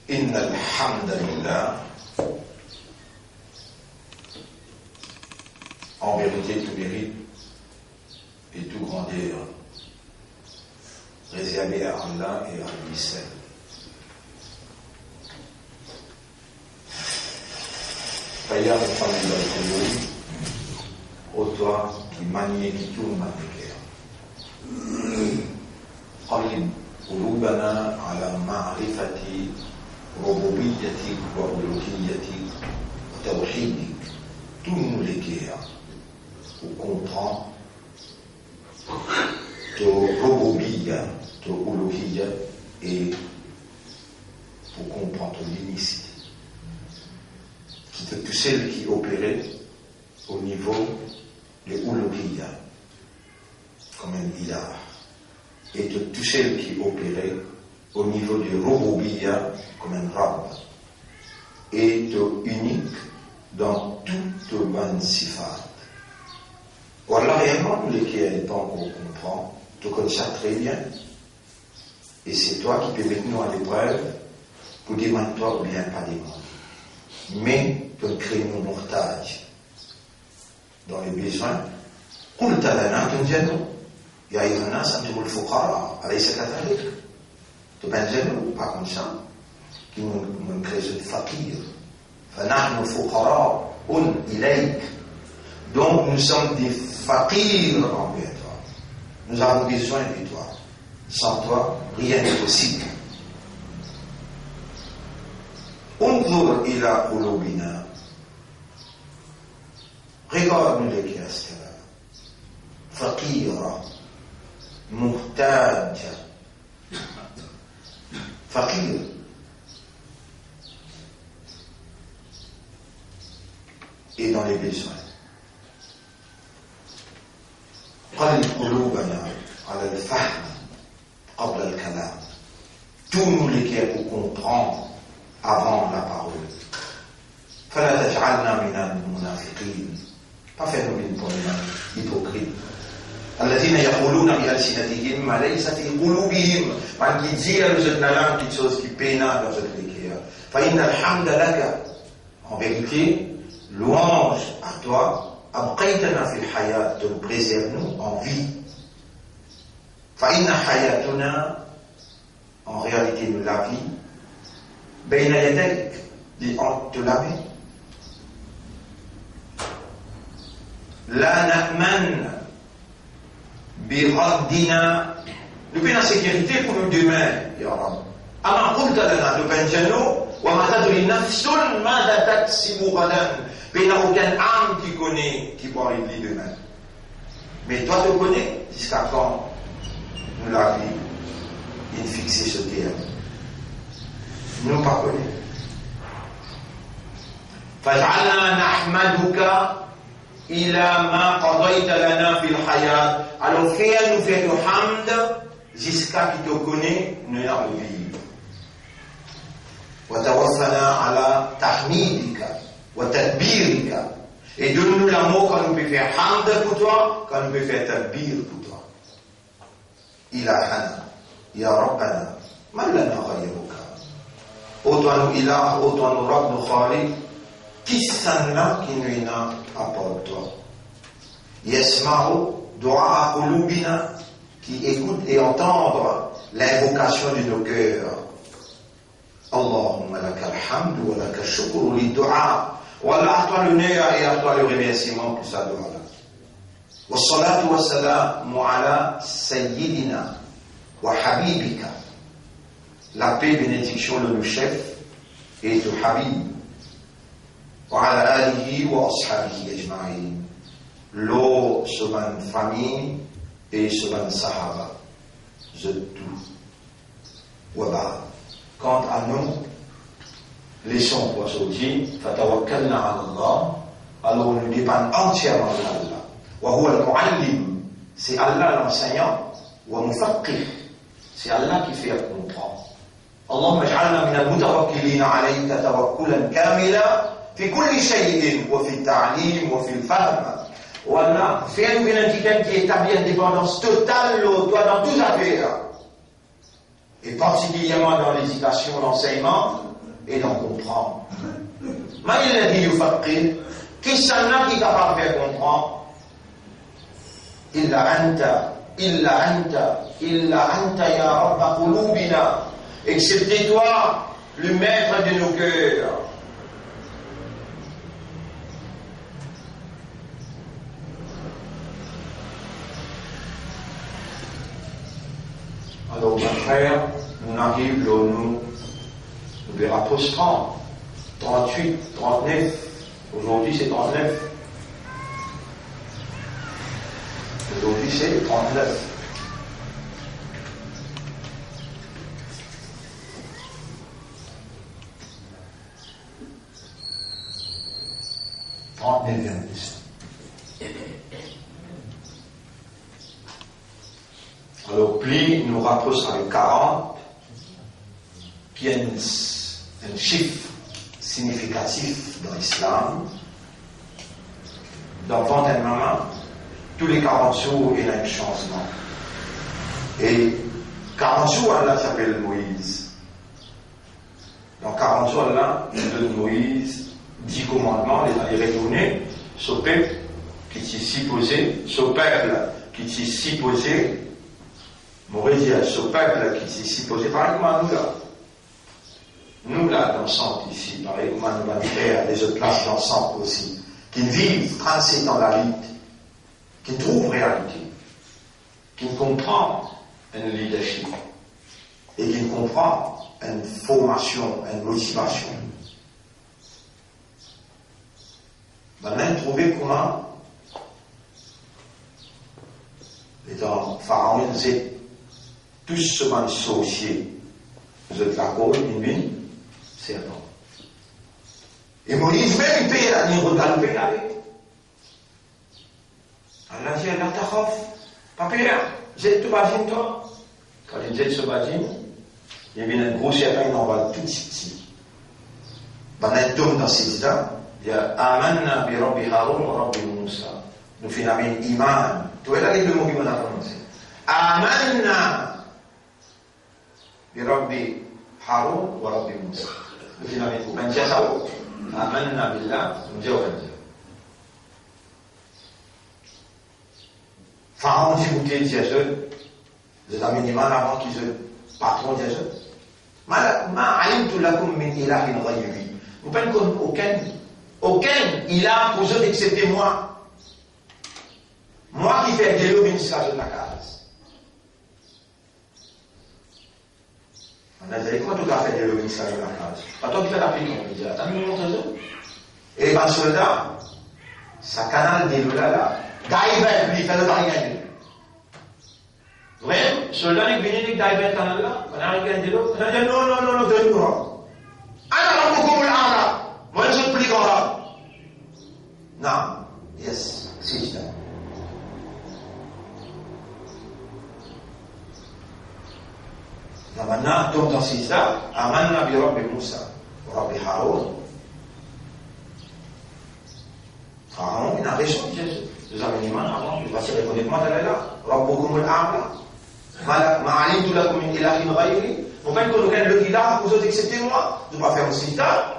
Inna alhamdulillah. En vérité, tout mérite et tout grandeur réservé à Allah et à lui seul. Payar et Famille au toi qui manie qui tourne ma prière. قلب قلوبنا على معرفة ربوبيتك وألوهيتك وتوحيدك. Tourne-nous les cœurs pour comprendre ton rububiyya, ton uluhiyya et pour comprendre ton unicité. Tout celle qui opérait au niveau de uluhiyya comme un ilah. Et de tout celle qui opérait au niveau du rububiyya comme un rab, et unique dans toute bonne sifat. Voilà réellement nous lesquels temps qu'on comprend, tu connais ça très bien, et c'est toi qui peux mettre nous à l'épreuve pour demander toi ou bien pas demander. Mais tu crées nos mortages dans les besoins. قلت لنا تنجنوا يا أيها الناس أنتم الفقراء أليس كذلك؟ تبنجنوا pas comme ça qui nous crée ce fakir. فنحن فقراء إليك. Donc nous sommes des faqirs envers toi. Nous avons besoin de toi. Sans toi, rien n'est possible. انظر إلى قلوبنا. Regarde-nous les cœurs. فقيرة محتاجة فقير et dans les besoins. قلب قلوبنا على الفهم قبل الكلام. Tous les cœurs pour comprendre avant la parole. فلا تجعلنا من المنافقين. Pas faire nous une bonne hypocrite. الذين يقولون بألسنتهم ما ليس في قلوبهم. Man qui dit dans cette langue quelque chose qui peine dans cette cœur. فإن الحمد لك. En vérité, louange à toi. أبقيتنا في الحياة. De nous préserver nous en vie. فإن حياتنا. En réalité, nous la vie. بين يديك. Dit entre la main. لا نأمن بردنا. Nous avons la sécurité pour nous demain, Ya Rab. أما قلت لنا نبنجنوا وما تدري نفس ماذا تكسب غدا. Mais il n'y a aucune âme qui connaît qui va arriver demain. Mais toi tu connais jusqu'à quand nous la vie il fixé ce terme. Nous pas connaît. فاجعلنا نحمدك إلى ما قضيت لنا في الحياة. Alors fais-nous faire le hamd jusqu'à qui te connaît nous la vivre. وتوفنا على تحميدك وتدبيرك. Et donne-nous l'amour quand nous peut faire hamd pour toi, quand nous peut faire tadbir pour toi. إلهنا يا ربنا ما لنا غيرك. Ô toi nous ilah, ô toi nous Rabb, nous Khalik. Qui s'en qui nous a apporté toi? Yasma'u du'a qulubina, qui écoute et entendre l'invocation de nos cœurs. Allahumma lakal hamdu wa lakal shukru li du'a. Wallah, à toi l'honneur et à toi le remerciement pour sa doua. Wa salatu wa salamu ala sayyidina wa habibika. La paix, bénédiction de nos chefs et de Habib. وعلى آله وأصحابه أجمعين. L'eau sur une famille et sur un sahaba. Je tout. Wabba. Quant à nous, laissons aujourd'hui, fatawakkalna ala Allah. Alors nous dépendons entièrement d'Allah. Wa huwa al-mu'allim. C'est Allah l'enseignant. Wa mufaqqih. C'est Allah qui fait comprendre. اللهم اجعلنا من المتوكلين عليك توكلا كاملا في كل شيء وفي التعليم وفي الفهم. Voilà, fais-nous quelqu'un qui établit une dépendance totale toi dans toutes affaires, et particulièrement dans l'éducation, l'enseignement, et d'en comprendre. Mais il a dit, qui s'en a qui est capable de faire comprendre? Illa anta ya rabba qulubina, excepté toi, le maître de nos cœurs. Alors, mon frère, on arrive là, nous verra post 30, 38, 39. Aujourd'hui, c'est 39. Aujourd'hui, c'est 39. Alors, pli nous rapproche avec 40, qui est un chiffre significatif dans l'islam. Dans le ventre de maman, tous les 40 jours, il y a un changement. Et 40 jours, Allah s'appelle Moïse. Dans 40 jours, Allah, il donne Moïse 10 commandements, il va les retourner, ce peuple qui s'est supposé, ce peuple qui s'est supposé, Moïse dit, ce peuple qui s'est supposé, pareil comme nous là, dans le centre ici, pareil comme nous allons faire des autres places dans le centre aussi, qui vivent 37 ans la vie, qui trouvent réalité, qui comprend un leadership et qui comprend une formation, une motivation. Maintenant, trouver comment les pharaons disaient tous ce sorciers, vous êtes la cause, une serpent. Et Moïse même il paye la ligne regalpée avec. Allah dit, Allah t'achof, pas payer, j'ai tout badine toi. Quand il dit ce badine, il y a un gros serpent, il en va tout petit. Maintenant, il tombe dans ces idées. Il y a Amanna bi Rabbi Haroun wa Rabbi Moussa. Nous finissons un iman. Tu vois là les deux mots qui m'ont prononcé. Amanna bi Rabbi Haroun wa Rabbi Moussa. Nous finissons un iman. Amanna billah, nous disons Pharaon dit bouquet de Jésus. Vous avez un iman avant qu'ils soient patron de Jésus. Ma alimtu lakum min ilahin ghayri. Vous ne pouvez aucun ilah pour eux d'excepter moi. Moi qui fais de l'administration de la case. On a dit, comment tu as fait de l'administration de la case? Pas toi qui fais la prière, on dit, attends, nous montrons ça. Et les soldats, ça canal des loups là, Gaïbet, lui, il fait le barrière. Vraiment, soldat n'est venu avec Gaïbet canal là, on a regardé l'eau, on a dit, non, donne-nous. Ah non, beaucoup là. Moi, je ne prie comme ça. Non. Yes. C'est ça. Maintenant, donc dans ce cas, Amanna bi Rabbi Moussa, Rabbi Haroun. Pharaon, il a raison, Jésus. Nous avons dit, avant, je vais passer reconnaître-moi d'aller là. Rabbukum al-A'la. Ma'alimtu lakum min ilahin ghayri. Vous faites qu'on regarde le ilah, vous autres, excepté moi. Je ne vais pas faire aussi ça.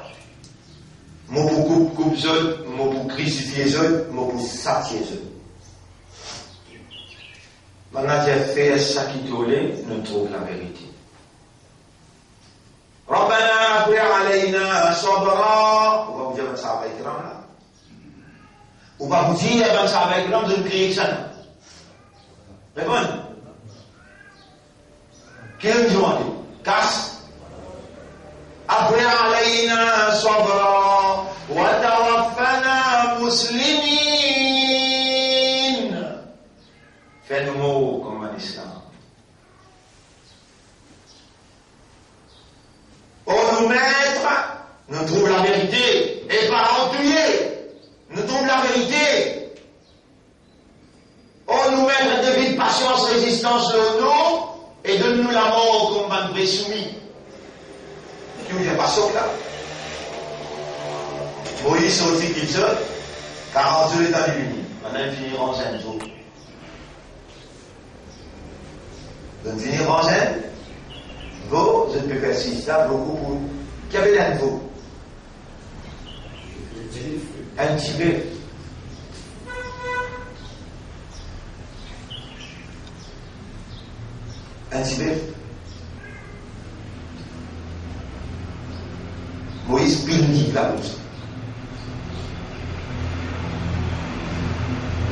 Mot pour coupe zone, mot pour crucifier zone, mot pour satisfier zone. Maintenant, j'ai fait ça qui tollait, nous trouvons la vérité. Rabbana afri alayna sabra. On va vous dire ben ça avec grand là. On va vous dire ben ça avec grand de crier ça. Répondez. Quel jour on dit? Casse. Afri alayna sabra. Wa tawaffana muslimin. Fais-nous mots comme en islam. Oh, nous maîtres, nous trouvons la vérité, et pas en tuer, nous trouvons la vérité. Oh, nous maîtres, devine patience, résistance, le nom, et donne-nous la mort comme un vrai soumis. Tu ne viens pas sauf là. Moïse sortit qu'il se, 42 États-Unis, maintenant ils finiront un jour. De finir en zen, vous, je ne peux faire 6 là, beaucoup pour Qui avait l'un de vous? Un petit peu. Un petit peu. Moïse pile la bouche.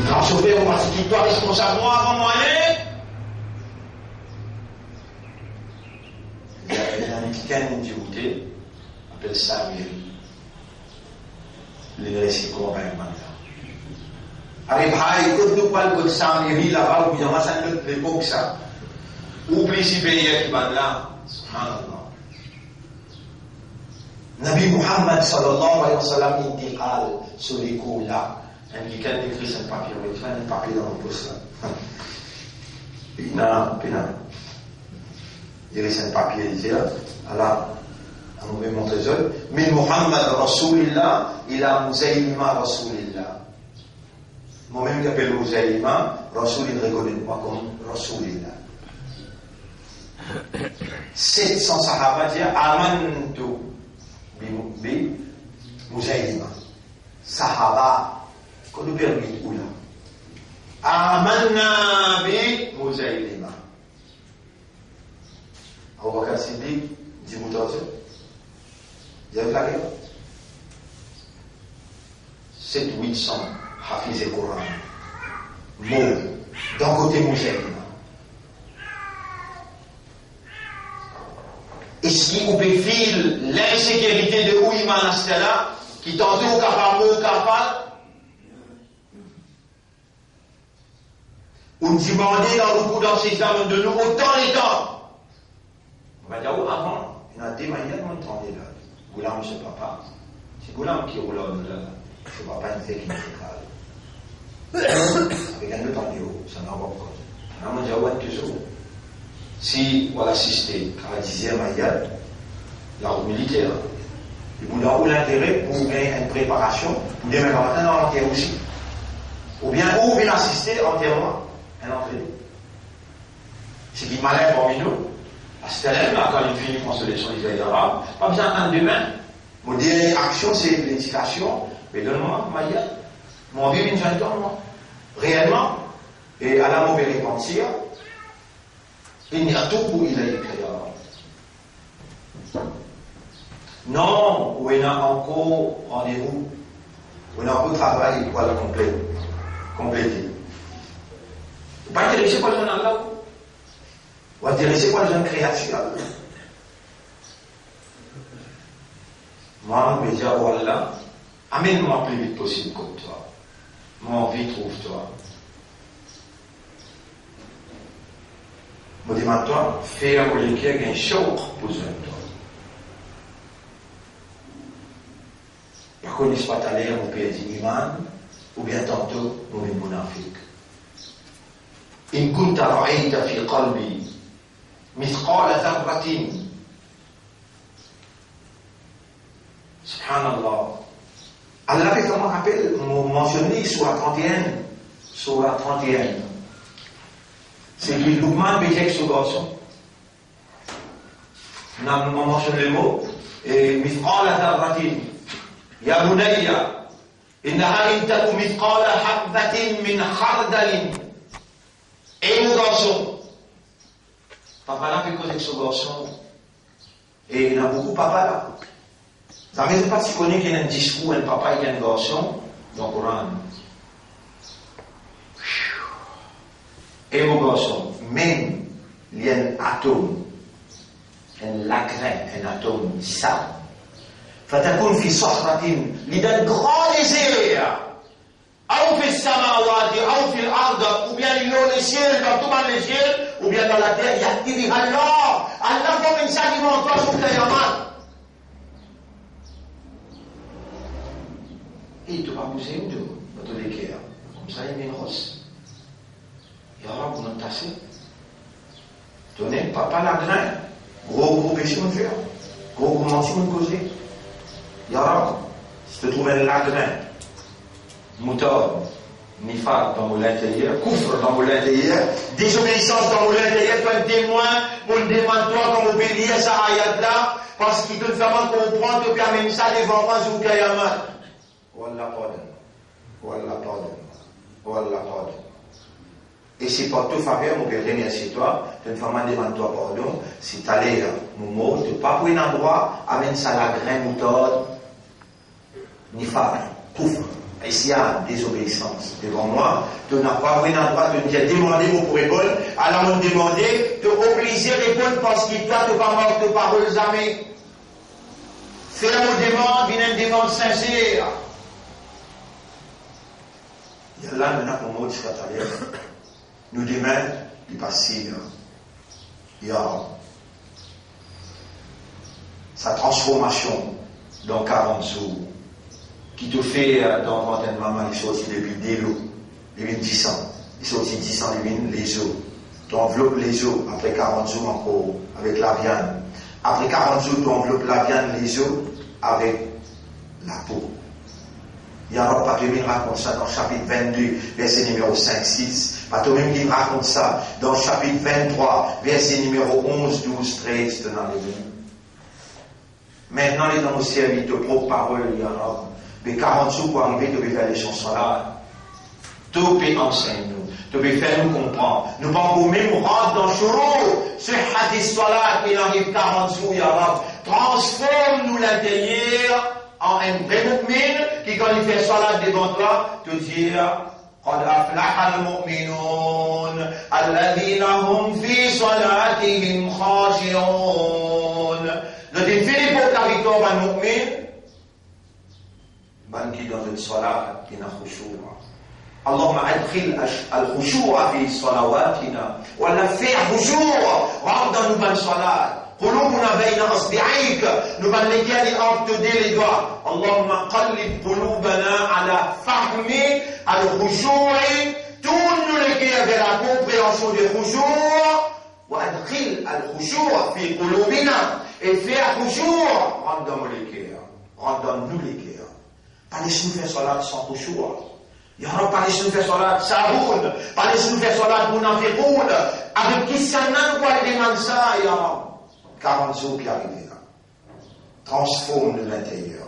Il a chauffé pour parce qu'il doit responsable moi avant moi. Il y a un Mexicain du goûter, appelle ça les récits convaincants. Arrive à écouter nous parle de Samiri là-bas, ou bien on va l'époque ça. Oublie si pays qui va là. Subhanallah. Nabi Muhammad sallallahu alayhi wa sallam intiqal sur les coups là. Un week-end écrit sur un papier, il fait un papier dans le poste là. Pina. Il reste un papier, il dit là. Alors, on va montrer ça. Mais Muhammad Rasulillah, il a Muzaylima Rasulillah. Moi-même qui appelle Muzaylima, Rasul, il reconnaît moi comme Rasulillah. 700 sahaba disent Amantu bi Muzaylima. Sahaba, qu'on nous permet où là? Amanna bi Muzaylima. Abu Bakr Siddiq dit Moutaouze. Il y a la guerre. 700-800 Hafiz et Coran. Mots. D'un côté Muzaylima. Est-ce qu'il vous file l'insécurité de Ouïman Astella qui tentait au capable ou demander dans le coup dans ces examens de nous autant les temps. On va dire avant, il y a des manières de m'entendre là. Goulam, c'est papa. C'est Goulam qui roule là. C'est papa, il fait qu'il est avec un autre en haut, ça n'a pas de cause. On va dire, ouais, toujours. Si on assistait à la 10e aïe, la route militaire, il voulait avoir l'intérêt pour gagner une préparation, pour demain matin dans l'enterre aussi. Ou bien assister à l'enterrement, un entraîné. C'est qui est malin parmi nous. À ce là quand il finit en sélection des arabes, pas besoin d'attendre demain. Mon dernière action, c'est l'éducation. Mais donne-moi, Maïa, mon vie, une jeune moi. Réellement, et à la mauvaise mentir, il n'y a tout pour il a écrit. Non, où il y a encore rendez-vous, où il y a encore travail pour le compléter. Vous pas intéressé par le jeune Allah, ou intéressé par le jeune créature. Moi, je vais dire, oh Allah, amène-moi plus vite possible comme toi. Mon vie trouve-toi. Je dis maintenant, fais un collecteur qui a un choc pour toi. Par contre, il ne se pas allé à mon pays d'Iman, ou bien tantôt, mon pays monafik. إن كنت رأيت في قلبي مثقال ذرة Subhanallah. Allah fait comment rappelle, mentionné sur la 31. C'est qu'il Loukman béjek ce garçon. On a mentionné le mot, et مثقال ذرة يا بني إنها إن تك مثقال حبة من خردل. Et mon garçon, papa là fait cause avec ce garçon, et il y a beaucoup de papa là. Ça ne veut pas si tu connais qu'il y a un discours, un papa et un garçon dans le Coran. Et mon garçon, même il y a un atome, un lacrin, un atome, ça. فتكون في صخرة لدى grand désert. Ou في السماوات أو في الأرض, ou bien dans les ciels, dans les ciels, ou bien dans la terre, il y a Allah. Allah va même s'alimenter en toi sur le Yaman. Et tu vas bouger où de l'équerre. Comme ça, il y a une rosse. Il y aura pour nous tasser. Tenez, papa la grain. Gros péché de faire. Gros mention de causer. Il y aura, si tu trouves un lagrin, moutarde, nifaq dans l'intérieur, kufr dans l'intérieur, désobéissance dans l'intérieur, tu es un témoin, pour le demande-toi comme obéir à sa ayat-là, parce qu'il te fait mal comprendre, tu amènes ça devant moi, ou Kayamat. Wallah pardonne. Wallah pardonne. Wallah pardonne. Et c'est par toute faveur, mon père, remercie toi, tu me fais mal demande-toi pardon, si tu allais, mon mot, tu n'es pas pour un endroit, amène ça la graine moutarde, nifaq, kufr. Et s'il y a désobéissance devant moi, tu n'as pas vraiment droit de me dire demander pour répondre, alors me demander, te obliger à répondre parce qu'il t'a de pas mort de paroles jamais. Faire une demande, une demande sincère. Il y a là maintenant qu'on mot de Shatalier. Nous demain, il passe il y a sa transformation dans 40 jours. Qui te fait dans Fontaine Maman, il sortit depuis des lots, depuis 10 ans. Il sortit 10 ans, les os. Tu enveloppes les os après 40 jours encore avec la viande. Après 40 jours, tu enveloppes la viande, les os avec la peau. Il y a un autre papier qui raconte ça dans le chapitre 22, verset numéro 5-6. Pas toi même qui raconte ça dans le chapitre 23, verset numéro 11, 12, 13, dans les lignes. Maintenant, les dans nos services de propres paroles, il y en a. Mais 40 jours pour arriver, tu peux faire les chansons là. Tu peux enseigner nous. Tu peux faire nous comprendre. Nous pouvons même rentrer dans le choro. Ce hadith salat, il arrive 40 jours, ya Rab. Transforme-nous l'intérieur en un vrai mu'min qui, quand il fait salat devant toi, te dit قد أفلح المؤمنون الذين هم في صلاتهم خاشعون. Le défini pour la victoire d'un mu'min, qui dans une salat qui n'a khushu'a. اللهم أدخل الخشوع في صلواتنا ولا في خشوع وعندنا نبان صلاة قلوبنا بين أصبعيك نبان لكالي entre les doigts. اللهم قلب قلوبنا على فهم الخشوع tourne le cœur vers la compréhension du خشوع وأدخل الخشوع في قلوبنا et faire خشوع rendons le cœur, rendons-nous le cœur. Pas laissez-nous faire salat sans khushu'. Ya Rab, pas laissez-nous faire salat sahoun. Pas laissez-nous faire salat munafiqoun. Avec qui ça n'a quoi demande ça, Ya Rab. 40 jours qui arrivent là. Transforme de l'intérieur.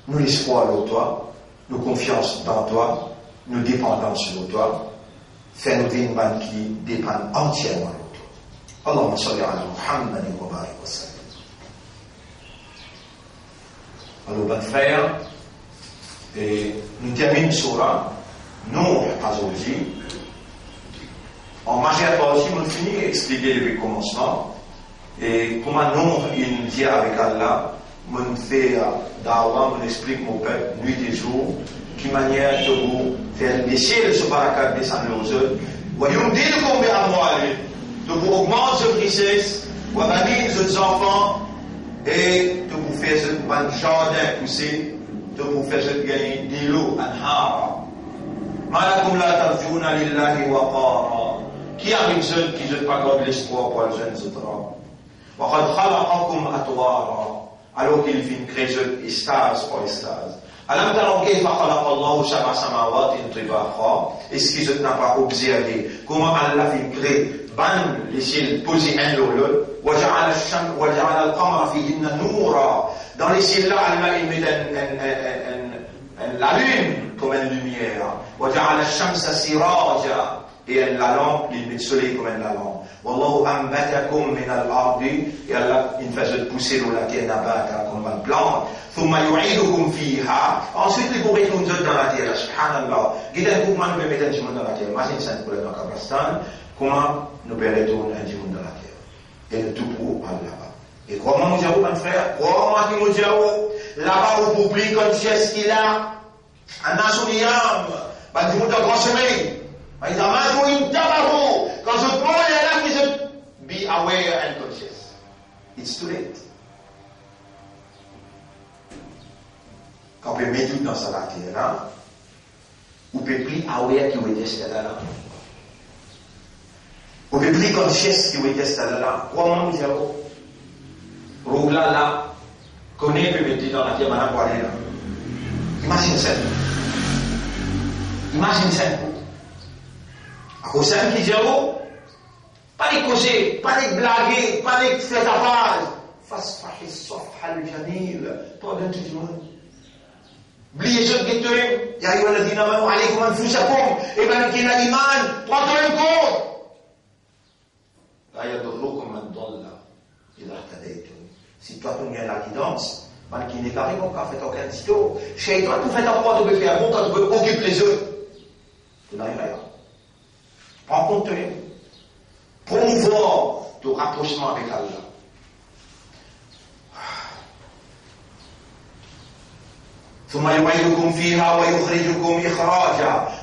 Nous l'espoir en toi, nous confiance dans toi, nous dépendons sur toi. Fais-nous une manne qui dépend entièrement de toi. Allahumma salli ala Muhammad wa barik wa sallam. Alors, bon frère, et nous terminons sur Nuh aujourd'hui. En majeure partie, nous finissons d'expliquer le commencement. Et comment Nuh, il dit avec Allah, nous fait d'Allah, nous explique mon peuple, nuit et jour, qui manière de vous faire baisser le subhanakat descendre aux autres. Voyons, dites-nous combien à moi, de vous augmenter vos richesses, vous avez vos enfants, et de vous faire un jardin poussé, de vous faire gagner des lots, anhara. Malakum la tarjuna lillahi wa qara. Qui arrive seul qui ne pas garde l'espoir pour les jeunes autres? Wa qad khalaqakum atwara. Alors qu'il fait une création stase par stase. Alam taraw kayfa khalaqa Allahu sab'a samawatin tibaqa. Est-ce qu'ils n'ont pas observé comment Allah fait créer ban les ciels posés un sur l'autre? وجعل القمر فيهن نورا. Dans les ciels là, Allah il met la lune comme une lumière. وجعل الشمس سراجا. Et la lampe, il met le soleil comme une lampe. Wallahu ambatakum min al-ardi. Et Allah il fait pousser dans la terre nabata comme une plante. ثم يعيدكم فيها. Ensuite il vous retourne dans la terre. Subhanallah. Guidez vous man peut mettre un monde dans la terre. Imagine ça pour le Kabastan. Comment nous pouvons retourner un monde dans la terre? Et le tout pour Allah. Et comment nous avons, mon frère, comment nous avons, là-bas, au public, comme c'est ce qu'il a, un nationalisme, bah, du monde de grand sommeil. Bah, ils ont une tabac, quand je prends les là, qui se be aware and conscious. It's too late. Quand on peut mettre tout dans sa terre, là, on peut plus aware qui est testé là. On peut plus conscious qui est testé là. Comment nous avons? Rougla là, connaît peut mettre dans la terre, maintenant pour aller là. Imagine ça. Imagine ça. À cause de ça, qui dit, oh, pas de causer, pas de blaguer, pas de faire ta page. فاصفح الصفح الجميل. Pardonne tout le monde. Oubliez ce que tu es. يا أيها الذين آمنوا عليكم أنفسكم. Et bien, qui n'a l'iman, prends-toi une compte. لا يضركم من ضل إذا اهتديتم. Si toi tu viens la guidance, man qui n'est pas bon, quand fait aucun sito, chez toi tu fais ta croix, tu peux faire bon, quand tu peux occuper les autres. Tu n'as rien. Prends compte de promouvoir ton rapprochement avec Allah.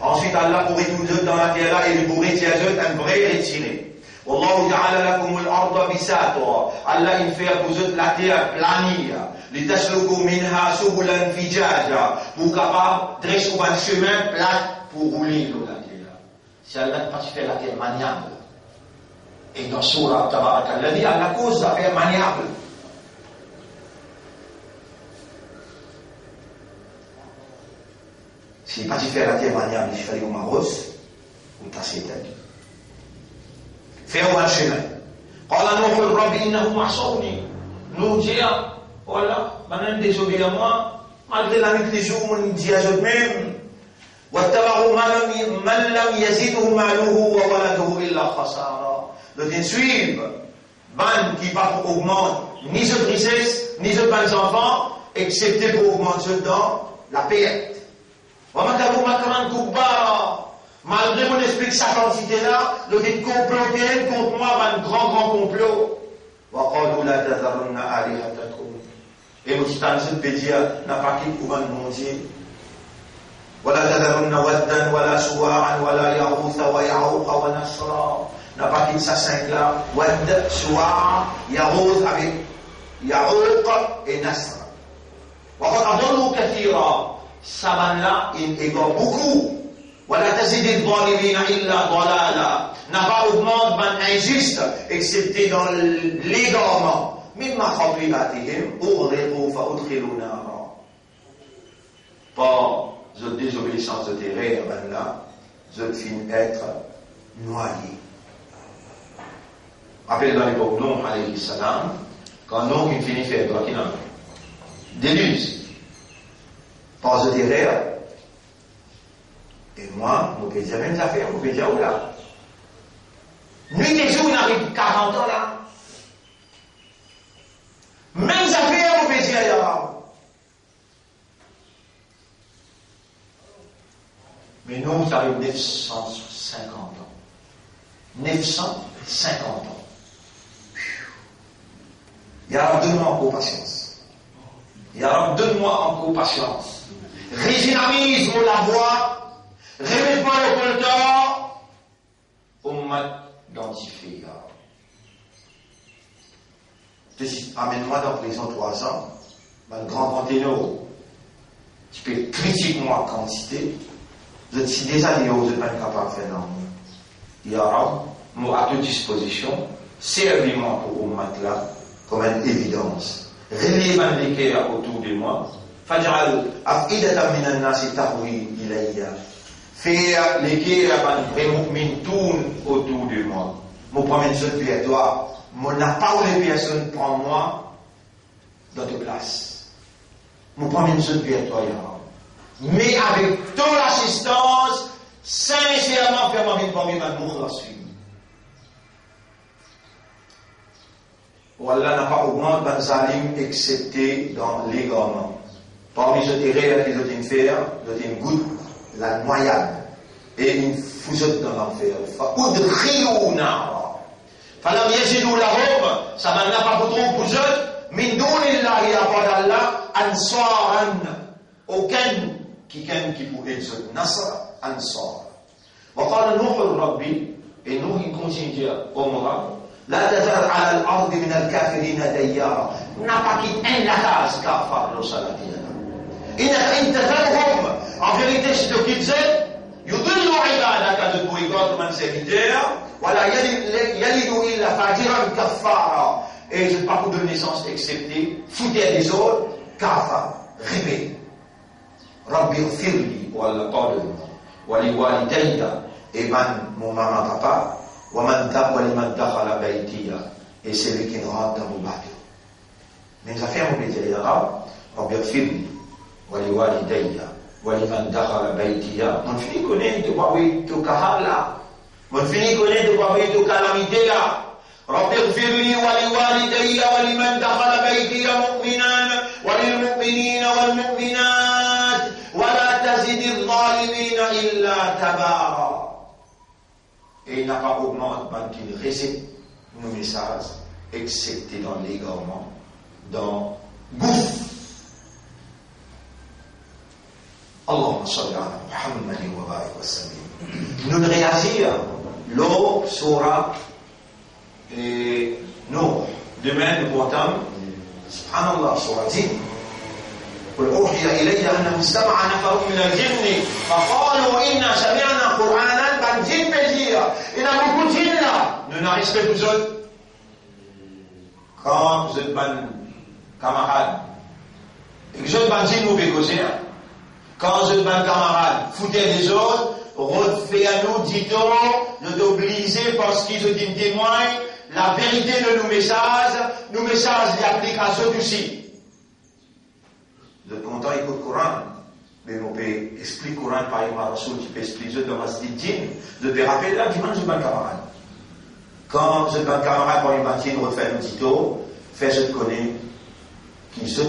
Ensuite, Allah pourrait tout jeter dans la terre et vous retirer un vrai retiré. والله جعل لكم الأرض بساطا. Allah il fait pour vous la terre planie. لتسلكوا منها سبلا فجاجا. Pour capable dresser un chemin plat pour rouler dans la terre. Si Allah n'a pas fait la terre maniable. Et dans Surah Tabarak Allah dit à la cause de la terre maniable. Si pas faire la terre maniable, il fallait au Maroc, ou tasser tête. Faire un chemin. قال نوح الرب إنه معصوني. Nous dire, voilà, maintenant désobéir à moi, malgré la nuit des jours, on dit à eux-mêmes. واتبعوا من لم يزده ماله وولده إلا خسارا. Donc suivre, ban qui va pour augmenter ni de richesse, ni de bons enfants, excepté pour augmenter dans la perte. Malgré mon esprit sagacité là, le fait comploter contre moi va un grand complot. Et nous sommes dire n'a pas qu'il pouvait monter. ولا تذرن ودا ولا سواعا ولا يغوث ويعوق ونسرا. N'a pas qu'il ça cinq là. Wad, Suwa, Yaghouth avec Ya'ouq et Nasra. وقد أضلوا كثيرا. Saban-là, il égare beaucoup. وَلَا تَزِدِ الظَّالِمِينَ إِلَّا ضَلَالًا. N'a pas augmenté ben injuste, excepté dans l'égarement. مِمَّا خَطِيئَاتِهِمْ أُغْرِقُوا فَأُدْخِلُوا نَارًا. Par la désobéissance de tes rêves, ben là, je finis être noyé. Rappelez dans l'époque Nuh alayhi salam, quand Nuh il finit faire droit, qu'il a déluge. Pas de terreur. Et moi, je peux dire même affaires, je peux dire où là. Nuit et jour, il arrive 40 ans là. Même affaires, je peux dire là. Mais nous, ça arrive 950 ans. 950 ans. Ya Rab, donne-moi encore patience. Ya Rab, donne-moi encore patience. Régynamise la voix, remets-moi le collecteur, on m'a identifié. Amène-moi dans la prison 3 ans, dans le grand conteneur, tu peux critiquer moi quantité, je suis déjà dit, vous n'êtes pas capable de faire non. Ya Rab, moi à toute disposition, servis-moi pour me mettre là, comme une évidence. Relève les cœurs autour de moi. فاجعل أفئدة من الناس تهوي إلي. Faire les guerres vraiment tournent autour de moi. Mon premier seul vers toi. Mon n'a pas où les personnes prend moi dans ta place. Mon premier seul vers toi, Yahweh. Mais avec ton assistance, sincèrement, faire ma vie parmi ma mourir la suite. Allah n'a pas augmenté dans Zalim excepté dans l'égarement. Parmi ce terrain qui doit faire, doit une goutte, la noyade, et une fusette dans l'enfer. Fa'udkhilou nara. Falam yajidou lahum, ça n'a pas pour trop fusette, min dunillahi à d'Allah, ansaran. Aucun qui pourrait dire nasra, ansar. Wa qala Nuh Rabbi, et nous il continue à dire, ô mon Rab, la tazar ala al-ardi min al-kafirina dayyara. N'a pas quitté un lakas kafar lo salatina. إن تذرهم en vérité si tu quittes يضل عبادك de boycott man serviteur ولا يلد إلا فاجرا كفارا. Et je ne parle pas de naissance excepté fouteur des autres kafar rebelle. Rabbi ighfirli, ou Allah pardonne-moi, wa li walidayya, et mon maman papa, wa liman dakhala baytiya, et celui qui rentre dans mon bateau. Mais nous affaires, on peut dire en arabe, Rabbi ighfirli, wa li walidayya, wa liman dakhala baytiya. On finit connaître de quoi oui, tout kahala. On finit connaître de quoi oui, tout calamité là. رب اغفر لي ولوالدي ولمن دخل بيتي مؤمنا وللمؤمنين والمؤمنات ولا تزد الظالمين إلا تبارا. Et il n'a pas augmenté qu'il récite nos messages, excepté dans l'égarement, dans gouffre. Allahumma salli ala Muhammadin wa barik wa sallim. Nous réagir l'eau sera et nous, demain, nous comptons, subhanallah, sur la dîme. قل أوحي إلي أنه استمع نفر من الجن فقالوا إنا سمعنا قرآنا ban djinn peut dire, il y a beaucoup de djinn là. Nous n'en respectons vous autres. Quand vous êtes ban camarade, et que vous êtes ban djinn mauvais causer, quand vous êtes ban camarade, foutez les autres, refait à nous, dit-on, de t'obliger parce qu'ils ont dit témoigne. La vérité de nos messages d'appliquent à ceux aussi. Vous êtes content, écoute le Coran, mais on peut expliquer le Coran par exemple à Rasoul qui peut expliquer dans Masjid Djinn, vous devez rappeler là, dimanche, je suis un camarade. Quand vous êtes un camarade pour les bâtiments, vous refaites un tuto, faites ce que connaît, qui se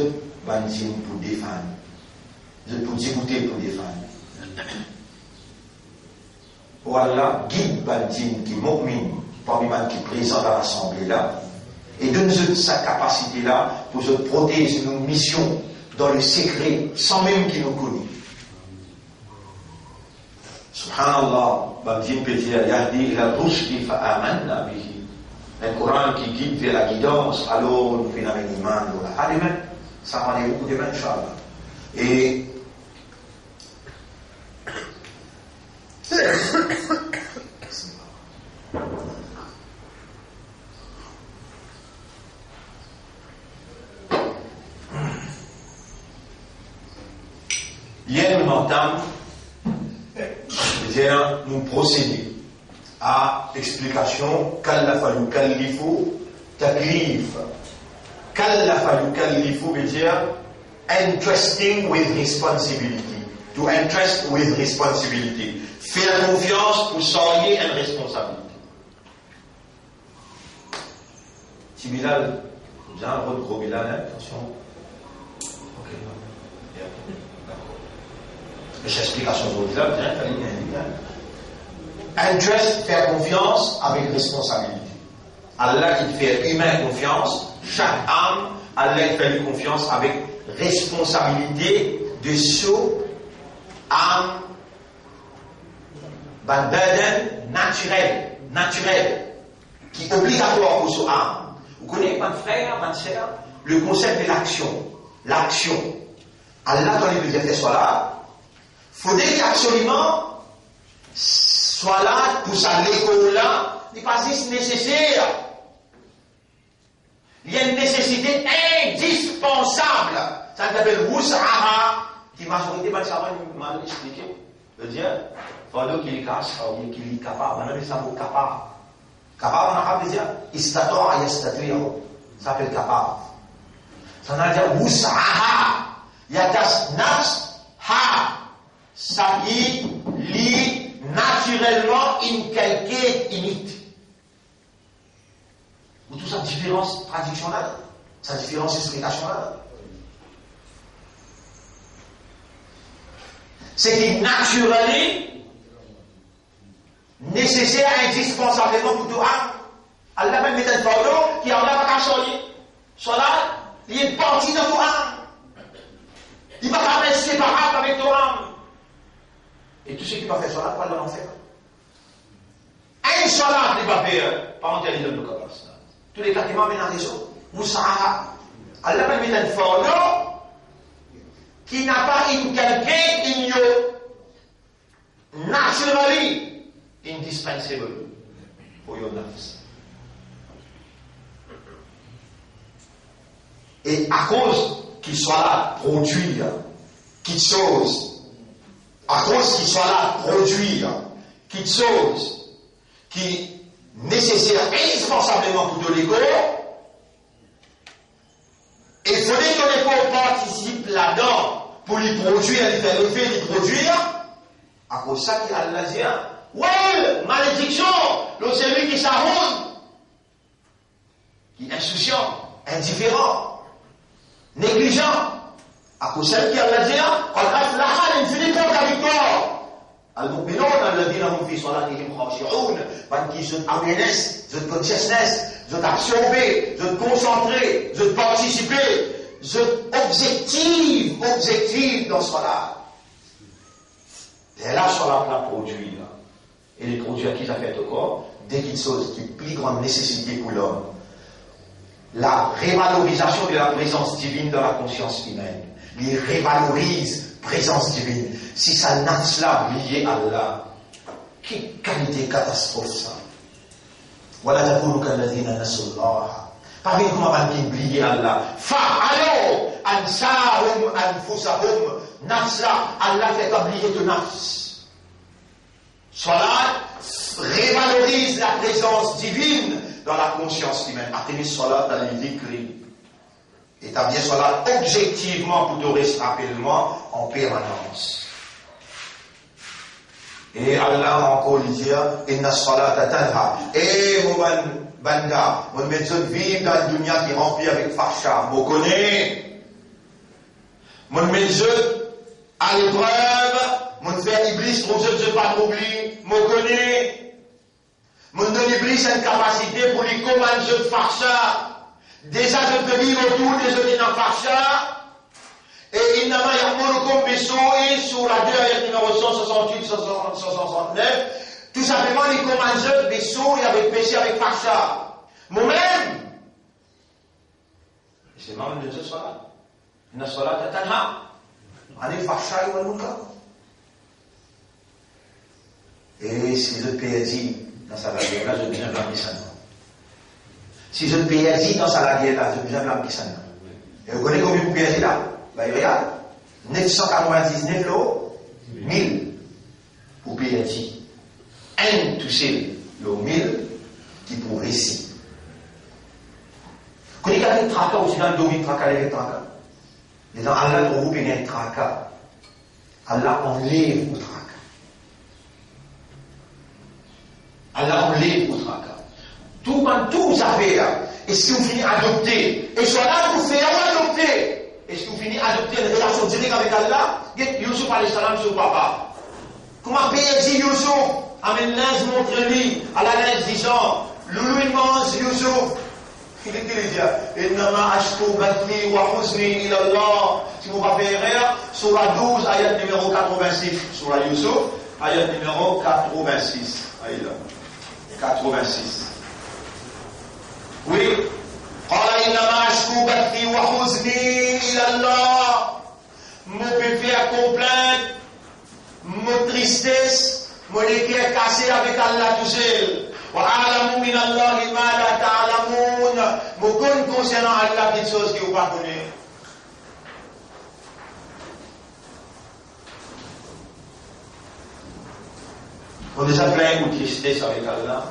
bâtiment pour défendre, pour discuter pour défendre. Voilà, guide bâtiment qui m'augmente. Parmi les qui présent à l'Assemblée là, et donne-nous sa capacité là pour se protéger nos missions dans le secret sans même qu'il nous connaisse. Subhanallah, Babjim peut dire Yahdi ila rushdi fa amanna bihi. Un Coran qui guide vers la guidance, alors nous venons avec l'iman, ça va aller beaucoup demain, Inch'Allah. Et hier, nous entendons, c'est-à-dire nous procéder à l'explication Kallafa yukallifu taklif. Kallafa yukallifu veut dire entrusting with responsibility. To entrust with responsibility. Faire confiance pour s'orienter une responsabilité. Si Bilal, Jean, votre gros Bilal, attention. Ok. L'explication sur le diable, il fallait bien. Interest, faire confiance avec responsabilité. Allah, il fait humain confiance. Chaque âme, Allah, il fait lui confiance avec responsabilité de ce âme, naturel, qui est obligatoire pour ce âme. Vous connaissez, mon frère, ma sœur, le concept de l'action. L'action. Allah, quand il veut dire que soit là, il faudrait qu'absolument soit là pour ça l'école là, n'est pas juste nécessaire. Il y a une nécessité indispensable. Ça s'appelle Wus'aha, qui majorité va mal expliqué. Je veux dire, il faut qu'il est casse, qu'il est capable. On a dit ça mot capable. Capable, on a pas dire istata'a yastati'u. Ça s'appelle capable. Ça veut dire Wus'aha. Yatas nafs ha. Ça y lit naturellement inculqué init. Ou tout ça différence traduction là, sa différence explication là. C'est qui naturellement nécessaire indispensablement pour tout âme. Allah même met un fardeau qui en a pas qu'à changer. Cela, il est parti de tout âme. Il ne va pas être séparable avec ton âme. Et tout ce qui va faire cela, pas l'en faire. Un salat ne va faire, pas en termes de capacité. Tous les cas qui m'amènent à raison, Moussa, Allah va mettre un fardeau qui n'a pas inculqué naturally indispensable for your nafs. Et à cause qu'il soit là, produire quelque chose À cause qu'il soit là produire quelque chose qui nécessaire indispensablement pour tout l'école, il faudrait que l'école participe là-dedans pour lui produire, lui faire l'effet de produire. À cause de ça, qu'il a dit, ouais, malédiction, c'est lui qui s'arronde, qui est insouciant, indifférent, négligent. À cause de ça, qu'il a dit, on finit contre la victoire. المؤمنون الذين هم في صلاتهم خاشعون, qui sont awareness, sont consciousness, sont absorbés, sont concentrés, sont participés, sont objectifs dans cela. Et là, sur la produit, là. Et les produits à qui ça fait encore, dès qu'il chose qui est plus grande nécessité pour l'homme, la révalorisation de la présence divine dans la conscience humaine, il révalorise présence divine. Si ça n'a cela lié à Allah, quelle qualité catastrophe ça. Voilà takunu kalladhina nasullah. Parmi comment on va oublier Allah. Fa'alu ansahum anfusahum nafsa. Allah fait oublier de nafs. Salat révalorise la présence divine dans la conscience humaine. Atteindre salat dans les décrits. Établir cela objectivement pour te rester rapidement en permanence. Et Allah encore dit, inna salata tanha. Et mon banda, mon médecin vivre dans une dunya qui est remplie avec fahsha. Mon connaît. Mon médecin à l'épreuve, mon fait iblis trop de pas oublier. Mon connaît. Mon donne iblis une capacité pour lui commander de fahsha. Déjà, je peux vivre autour des autres dans Farsha. Et Innama Ya'murukum Bisu'i, sur la 2, ayat numéro 168-169. Tout simplement, les commandeurs Bisu'i avec péché, avec Farsha. Moi-même. C'est même de ce salat. Inna salata tanha. Anil Farsha wal munkar. Et si le PSI, dans sa vie, là, je viens de la ça. Si je paye dans sa diète là, je ne vais pas me dire. Et vous connaissez combien vous payez là? Ben, regarde, 999 euros, 1000 pour payer. Un touché, le 1000 qui pourrait ici. Vous connaissez quand il y a des tracas aussi dans le domaine, les tracas. Les gens, Allah, pour vous payer un tracas. Allah enlève vos tracas. Allah enlève vos tracas. Tout ça fait là. Est-ce que vous finissez à adopter? Et soit là pour faire ou adopter? Est-ce que vous finissez à adopter une relation directe avec Allah? Youssouf alayhi salam sur papa. Comment payer Youssouf? Amène l'âge montre-lui à la neige disant, Loulou immense Youssouf. Il était dit, Innama ashku bathi wa huzni ila Allah. Si vous ne faites pas erreur, sur la 12, ayat numéro 86. Sur la Youssouf, ayat numéro 86. Aïe là. 86. Oui. قال إنما أشكو بثي وحزني إلى الله. Mon bébé à complainte, mon tristesse, mon équerre cassé avec Allah tout seul. وأعلم من الله ما لا تعلمون. Mon connaît concernant Allah des choses que vous ne connaissez pas. On déjà plein de tristesse avec Allah.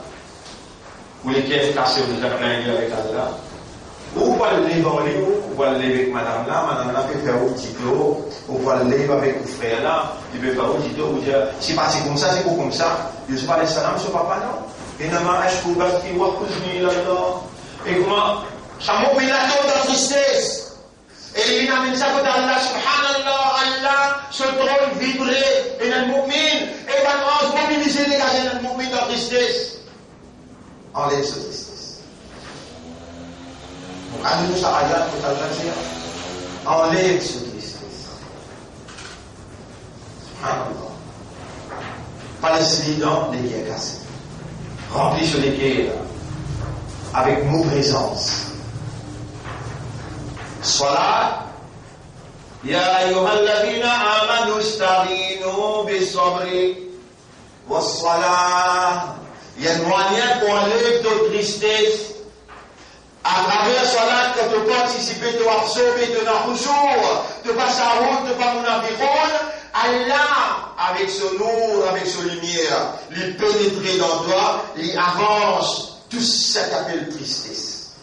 Ou les caisses cassées, on déjà plein avec Allah. Ou pas le livre avec madame là peut faire un petit clos, ou pas le livre avec le frère là, il peut faire un petit clos, ou dire, c'est pas comme ça, c'est pas comme ça. Je ne suis pas les salam sur papa, non. Et nama ashku baki wa kuzni ilallah. Et comment, ça m'oublie la tombe de tristesse. Et il amène ça côté Allah, subhanallah, Allah, se trône vibré, et le mu'min, et maintenant, mobiliser, dégager le mu'min de la tristesse. Enlève cette tristesse. Anu sa ayat pour t'agir. Enlève cette tristesse. Subhanallah. Palestinien, les quais cassés. Remplis sur les quais avec nos présences. Salat. Ya ayyuhalladhina amanu ista'inu bis-sabri was-salah. Il y a un moyen pour enlever toute tristesse. À travers cela, que tu participes, tu absorbes, tu n'as toujours, tu passes à route, tu passes à mon environ, Allah avec ce nour, avec ce lumière, lui pénétrer dans toi, lui avance tout ce qui appelle tristesse.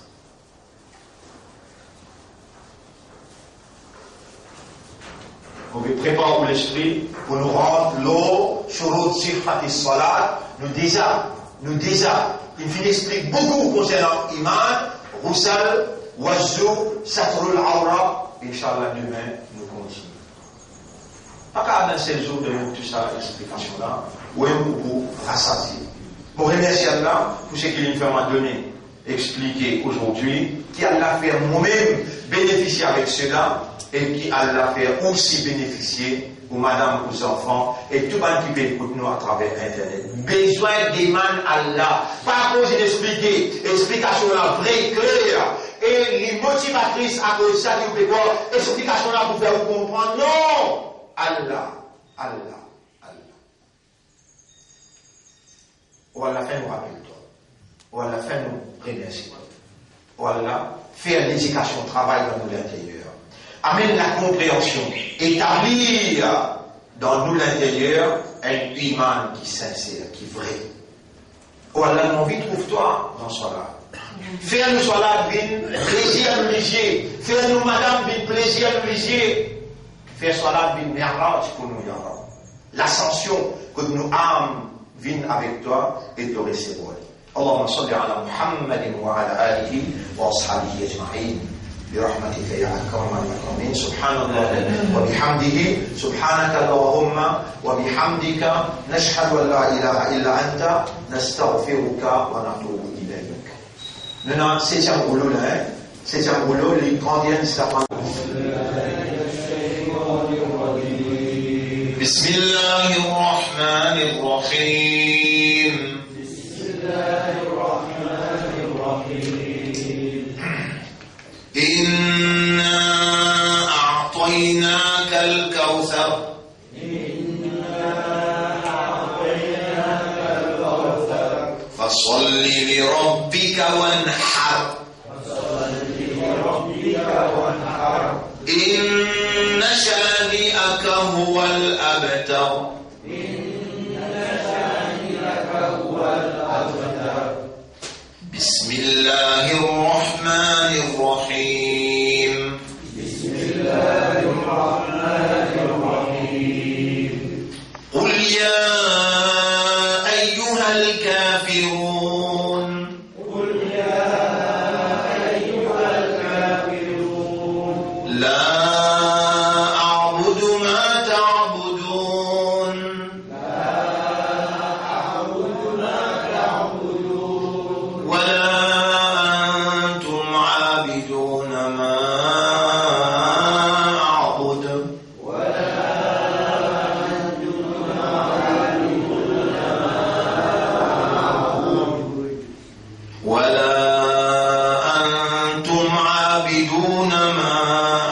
On veut préparer pour l'esprit, pour nous rendre l'eau, shurut sihhati salat, nous déjà. Il finit explique beaucoup concernant Iman, Roussal, Wazou, Satrul Aura. Inch'Allah, demain, nous continuons. Pas qu'à un seul jour de tout ça, l'explication-là, ou un beaucoup rassasié. Pour remercier Allah pour ce qu'il m'a donné, expliquer aujourd'hui, qui Allah fait moi-même bénéficier avec cela, et qui Allah fait aussi bénéficier aux madame, aux enfants, et tout le monde qui peut écouter nous à travers Internet. Besoin d'éman Allah. Pas cause d'expliquer, explication là vraie, claire, et les motivatrices à cause de ça, qui vous voir, explication là pour faire vous comprendre. Non! Allah. Ou à la fin nous rappelle-toi. Ou à la fin nous remercie. Ou Allah, faire l'éducation, travail dans nous l'intérieur. Amène la compréhension, établir dans nous l'intérieur un iman qui est sincère, qui est vrai. Oh Allah, mon vie, trouve-toi dans ce là. Fais-nous cela, plaisir à nous lisier. Fais-nous, madame, plaisir à nous lisier. Fais cela, merlage pour nous, l'ascension que nous âmes viennent avec toi et te recevoir. Allahumma salli ala Muhammadin wa ala alihi wa ashabihi ajma'in. برحمتك يا أكرم الأكرمين سبحان الله وبحمده سبحانك اللهم وبحمدك نشهد أن لا إله إلا أنت نستغفرك ونتوب إليك. Maintenant, septième rouleau là, septième rouleau, les grandiennes s'apprennent. بسم الله الرحمن الرحيم. بسم الله الرحمن الرحيم. إنا أعطيناك الكوثر. فصل لربك وانحر. إن شانئك هو الأبتر. بسم الله الرحمن الرحيم. بسم الله الرحمن الرحيم. قل يا أيها الكافرون. قل يا أيها الكافرون. لا أعبد ما تعبدون. لا أعبد ما تعبدون. ولا أنتم عابدون ما أعبد. ولا أنتم عابدون ما أعبد. ولا أنتم عابدون ما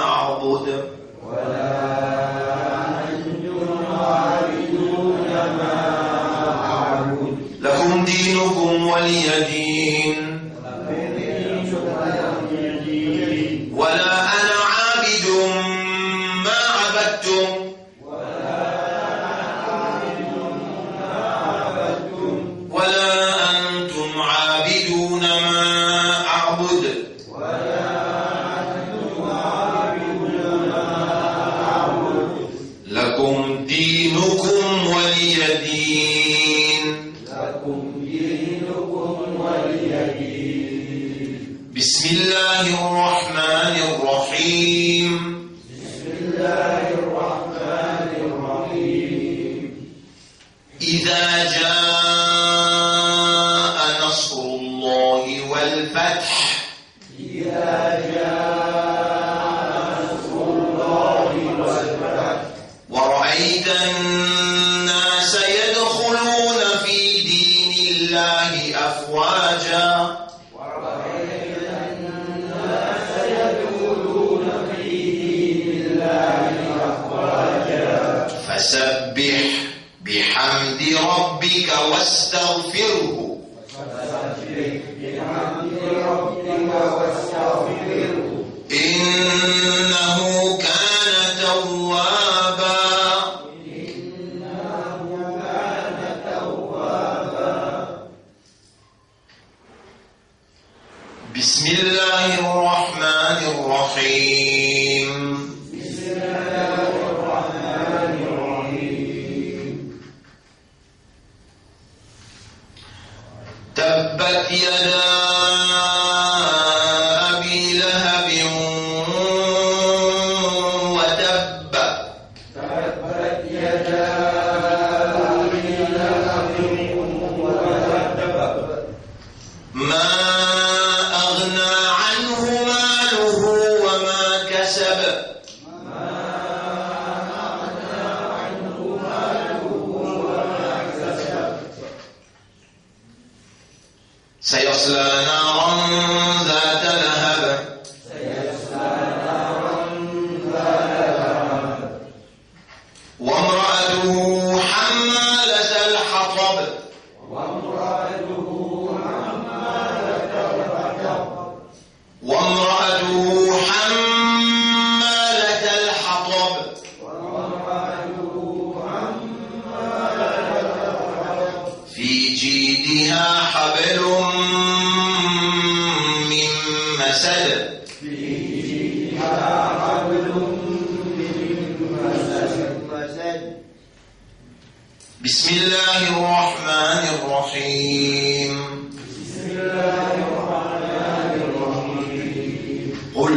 أعبد. ولا أنتم عابدون ما أعبد. لكم دينكم ولي دين. ولا أنا عابد ما عبدتم. ولا أنتم عابدون ما أعبد. لكم دينكم ولي دين. بسم الله الرحمن الرحيم. بسم الله الرحمن الرحيم. إذا جاء نصر الله والفتح. إذا جاء نصر الله والفتح. ورأيت الناس يدخلون في دين الله أفواجا. فسبح بحمد ربك واستغفره. إنه كان توابا. إنه بسم الله الرحمن الرحيم. بسم الله الرحمن الرحيم. تبت يدا أبي لهب وتب. تبت يدا أبي لهب وتب. ما أغنى عنه ماله وما كسب. ما أغنى عنه ماله وما كسب. سيصلى نارا ذات لهب. سيصلى نارا ذات لهب. وامرأته حمالة الحطب. وامرأته حمالة الحطب. وامرأته حمالة الحطب. وامرأته حمالة الحطب. في جيدها حبل من مسد. في جيدها حبل من مسد. بسم الله الرحمن الرحيم. بسم الله الرحمن الرحيم. قل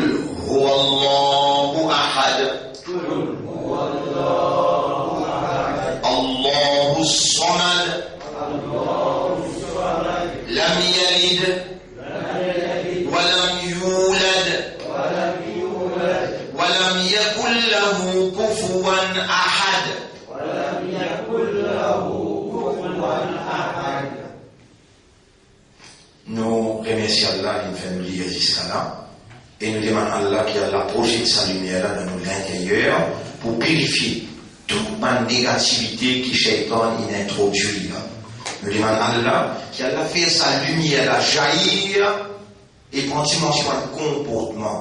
هو الله أحد. قل هو الله أحد. الله الصمد. الله الصمد. لم يلد لم يلد ولم يولد ولم يولد ولم يكن له كفوا أحد. ولم يكن له كفوا أحد. Nous remercions Allah qui nous fait nous lire jusqu'à là. Et nous demandons à Allah qui a la projet de sa lumière dans l'intérieur pour purifier toute ma négativité qui Shaitan y introduit là. Nous demandons à Allah qui a fait sa lumière à jaillir et prendre dimension de comportement.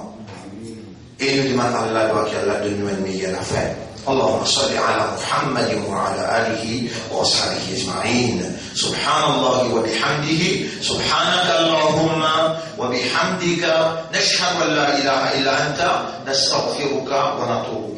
Et nous demandons à Allah qui a de nous une meilleure fin. اللهم صل على محمد وعلى آله وأصحابه أجمعين. سبحان الله وبحمده. سبحانك اللهم وبحمدك نشهد أن لا إله إلا أنت نستغفرك ونتوب